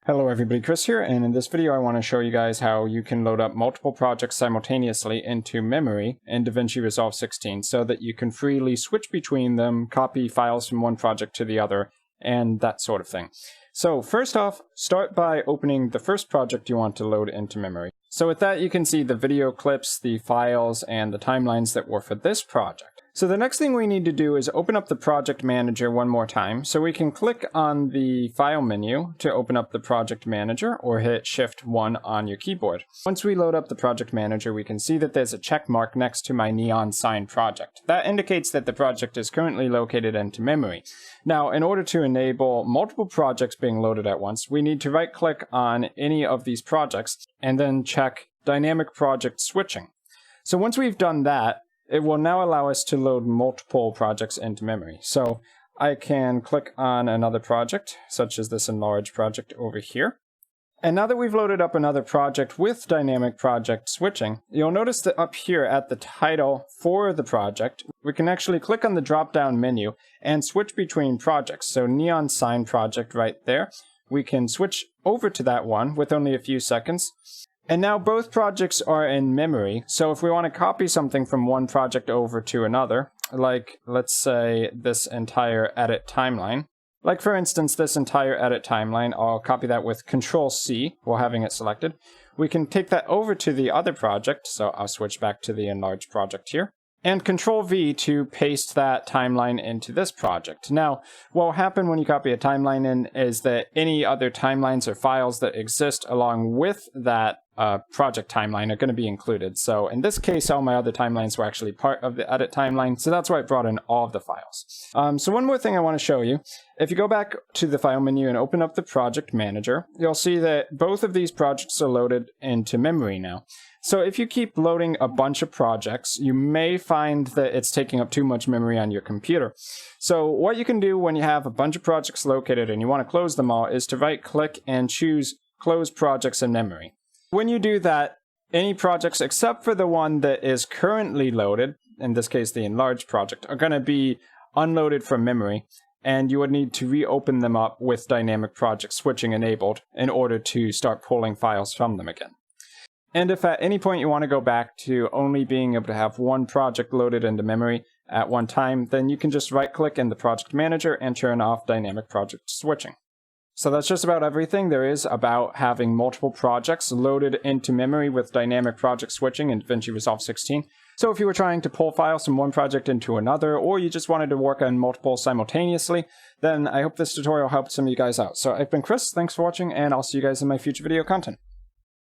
Hello everybody, Chris here, and in this video I want to show you guys how you can load up multiple projects simultaneously into memory in DaVinci Resolve 16 so that you can freely switch between them, copy files from one project to the other, and that sort of thing. So first off, start by opening the first project you want to load into memory. So with that you can see the video clips, the files, and the timelines that were for this project. So the next thing we need to do is open up the project manager one more time. So we can click on the file menu to open up the project manager or hit Shift 1 on your keyboard. Once we load up the project manager, we can see that there's a check mark next to my neon sign project. That indicates that the project is currently located into memory. Now, in order to enable multiple projects being loaded at once, we need to right click on any of these projects and then check Dynamic Project Switching. So once we've done that, it will now allow us to load multiple projects into memory. So I can click on another project, such as this enlarge project over here. And now that we've loaded up another project with dynamic project switching, you'll notice that up here at the title for the project, we can actually click on the drop-down menu and switch between projects. So neon sign project right there, we can switch over to that one with only a few seconds. And now both projects are in memory, so if we want to copy something from one project over to another, like let's say this entire edit timeline, like for instance this entire edit timeline, I'll copy that with Control-C while having it selected. We can take that over to the other project, so I'll switch back to the enlarged project here, and Control-V to paste that timeline into this project. Now, what will happen when you copy a timeline in is that any other timelines or files that exist along with that project timeline are going to be included. So in this case, all my other timelines were actually part of the edit timeline, so that's why I brought in all of the files. So one more thing I want to show you. If you go back to the file menu and open up the project manager, you'll see that both of these projects are loaded into memory now. So if you keep loading a bunch of projects, you may find that it's taking up too much memory on your computer. So what you can do when you have a bunch of projects located and you want to close them all is to right click and choose Close Projects in Memory. When you do that, any projects except for the one that is currently loaded, in this case the enlarged project, are going to be unloaded from memory, and you would need to reopen them up with dynamic project switching enabled in order to start pulling files from them again. And if at any point you want to go back to only being able to have one project loaded into memory at one time, then you can just right click in the project manager and turn off dynamic project switching. So that's just about everything there is about having multiple projects loaded into memory with dynamic project switching in DaVinci Resolve 16. So if you were trying to pull files from one project into another, or you just wanted to work on multiple simultaneously, then I hope this tutorial helped some of you guys out. So I've been Chris, thanks for watching, and I'll see you guys in my future video content.